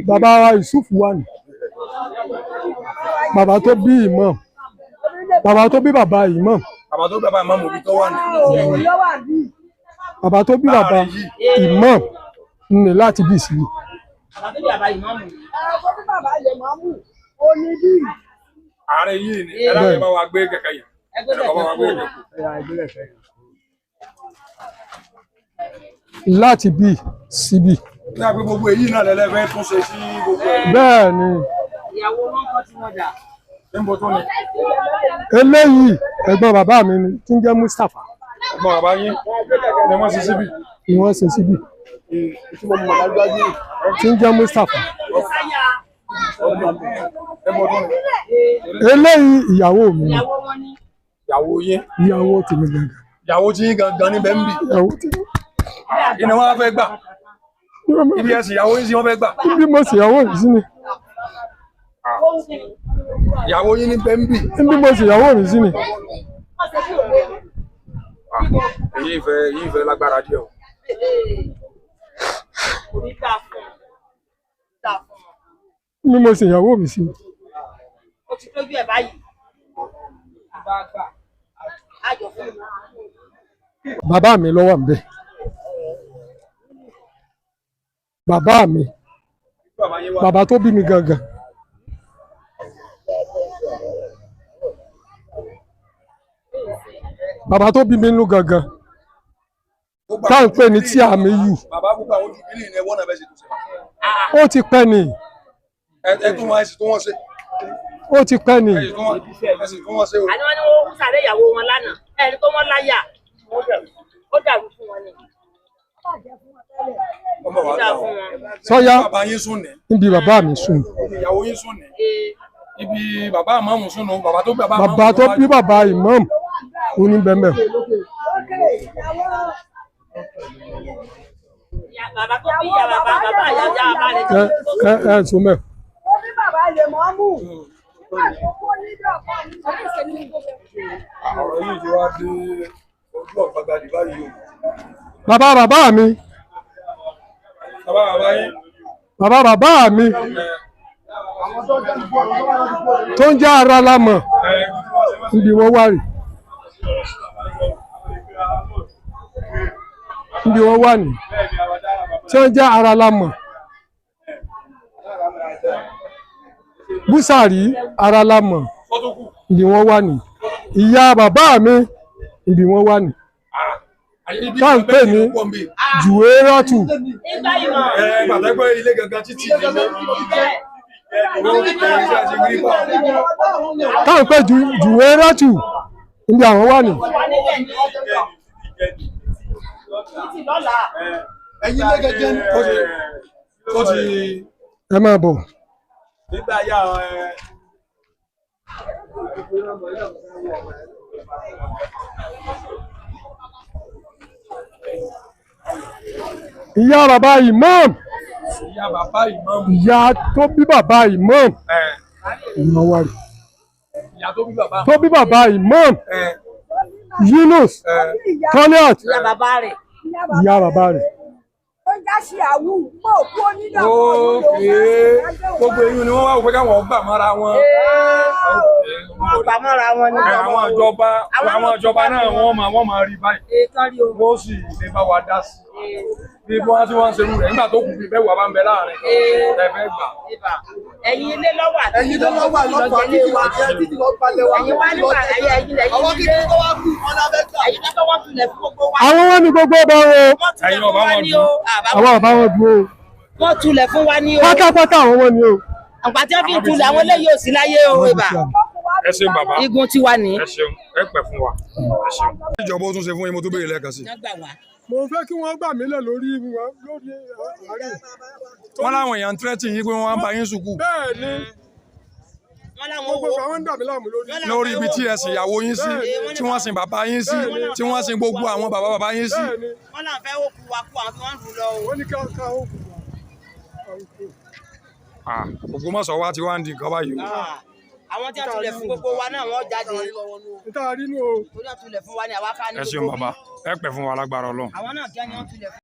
bàbá wa Yusuf wà ní bàbá tó bí Imam bàbá tó bí bàbá Imam bàbá tó bí bàbá Imam òbí tó wà ní bàbá tó bí bàbá Imam ní láti bí sí bàbá tó bí bàbá Imam tó bí bàbá Imam ó ní bí ààrẹ yìí ni ẹ láti bá wa gbé kẹ̀kẹ́ yìí láti bí síbí. ní àpé gbogbo èyí náà lẹ́lẹ́fẹ́ tún ṣe sí gbogbo ẹ̀. bẹ́ẹ̀ ni ìyàwó wọn kọ́ tí wọ́n dà. níbo tó ni. eléyìí ẹ̀gbọ́n bàbá mi ni tí ń jẹ́ Mustapha. ẹ̀gbọ́n bàbá yín ni wọ́n ṣe síbí. ni wọ́n ṣe síbí. tí ń jẹ́ Mustapha. níbo tó ni. eléyìí ìyàwó mi ni. ìyàwó yín. ìyàwó tèmi gangan. ìyàwó tí yín gangan níbẹ̀ ń bì. ìyàwó tèmi. ìní wọn fẹ́ gbà. ibi ẹ̀sìn ìyàwó yín sí wọn fẹ́ gbà. ibi mo sì ìyàwó mi sí ni. ìyàwó yín níbẹ̀ ń bì. ibi mo sì ìyàwó mi sí ni. èyí ìfẹ́ lágbára díẹ̀ o. ibi mo sì ìyàwó mi sí ni. ó ti tójú ẹ̀ báyìí. bàbá mi ló wà ńbẹ̀. bàbá mi bàbá tó bí mi gangan. bàbá tó bí mi nínú gangan tá à ń pè ní tí àmì yù. bàbá gbogbo àwọn ojú bílí ni ẹwọ́n náà bẹ́ẹ̀ ṣe tó ṣe. ó ti pẹ́ ni. ẹ tún wọn ẹ sì tún wọn ṣe. ó ti pẹ́ ni. ẹ sì tún wọn ṣe o. àní wọn ni wọn kú sàré ìyàwó wọn lánàá ẹni tó wọn láyà ó dàrú fún wọn ni. sọ́yà bàbá yín sùn ní. níbi bàbá mi sùn. ìyàwó yín sùn ní. ibi bàbá Imam sùn nù bàbá tó bí bàbá Imam. bàbá tó bí bàbá Imam oníbẹ̀mẹ̀. bàbá tó bí ìyá bàbá ìyá bàbá rẹ̀ tó ẹ ẹ sùn mẹ́. ó bí bàbá Imam nígbà tó kó nígbà kan ọ̀rọ̀ yìí ti wá dé ojú ọ̀gbagadì báyìí o. bàbá bàbá mi. bàbá bàbá yín. bàbá bàbá mi tó ń jẹ́ ara lámọ̀ níbi wọ́n wà rí. níbi wọ́n wà ní tí wọ́n jẹ́ ara lámọ̀. búsàrí ara lámọ̀ níbi wọ́n wà ní. ìyá bàbá mi níbi wọ́n wà ní. tá à ń pè ní Jùwérọ́tù. gbàtẹ́gbẹ́ ilé gangan títì nílé. tá à ń pè Jùwérọ́tù níbi àwọn wà ní. ẹ̀yin ilé gangan tó ti. ẹ máa bọ̀. nígbà yà ìyá bàbá Imam. ìyá bàbá Imam. ìyá tó bí bàbá Imam. ìyá wa rí. ìyá tó bí bàbá. tó bí bàbá Imam. Yunus. Toniat. ìyá bàbá rẹ̀. ìyá bàbá rẹ̀. ó já sí àwù mọ́ òkú onídàá. gbogbo eyín ni wọ́n wá òpé káwọn gbà mọ́ra wọn. wọ́n gbà mọ́ra wọn ni. àwọn ìjọba náà wọ́n máa rí báyìí. wọ́n sì lè bá wa dá sí bí wọ́n ti wọ́n ń serú rẹ̀ nígbà tó kù bí bẹ́ẹ̀ wà bá ń bẹ láàrin ẹ̀fẹ́ gbà. ẹ̀yin ilé lọ́wọ́ àti ẹ̀yin ilé lọ́wọ́ àlọ́pàá títí lọ jẹ́ títí lọ balẹ̀ wa. ẹ̀yin wá nígbà ẹ̀yin ilé àwọn kí ni kó wá kú ọ̀nà abẹ́gbà. ẹ̀yin tó wọ́n tulẹ̀ fún gbogbo wa. àwọn wọn ní gbogbo ọba wo. ẹ̀yin ọba wọn dùn. àwọn ọba wọn dùn o. wọ́n tulẹ̀ fún wa ní o. pátápátá àwọn wọn ni o. àgbà tí wọ́n fi ń tulẹ̀ àwọn eléyìí ò sí láyé o ibà. ẹ ṣeun bàbá. igun tiwa ní. ẹ ṣeun ẹ pẹ́ fún wa. ẹ ṣeun. ìjọba ó tún ṣe fún yín mo tún béèrè lẹ́ẹ̀kan sí. mo fẹ́ kí wọ́n gbà mí lẹ̀ lórí àárẹ̀. wọ́n láwọn èèyàn tírẹ́tì yín pé wọ́n á bá yín sùkú. bẹ́ẹ̀ ni gbogbo àwọn ń dà mí láàmú lórí. lórí ibi tí ẹ sin ìyàwó yín sí tí wọ́n sin bàbá yín sí tí wọ́n sin gbogbo àwọn bàbá yín sí. wọ́n náà fẹ́ òkú wa kú àwọn tí wọ́n ń lù lọ o. wọ́n ní ká òkú wa. Ògbómọ̀ṣọ́ wa ti wá ń di nǹkan báyìí o. àwọn tí wọ́n tulẹ̀ fún gbogbo wa náà wọ́n jáde. níta rí nù o. torí wọ́n tulẹ̀ fún wa ní àwa ká ní ẹ gbogbo. ṣeun bàbá ẹ pẹ́ fún wa lágbára Ọlọ́run. àwọn náà kí wọ́n tulẹ̀ fún.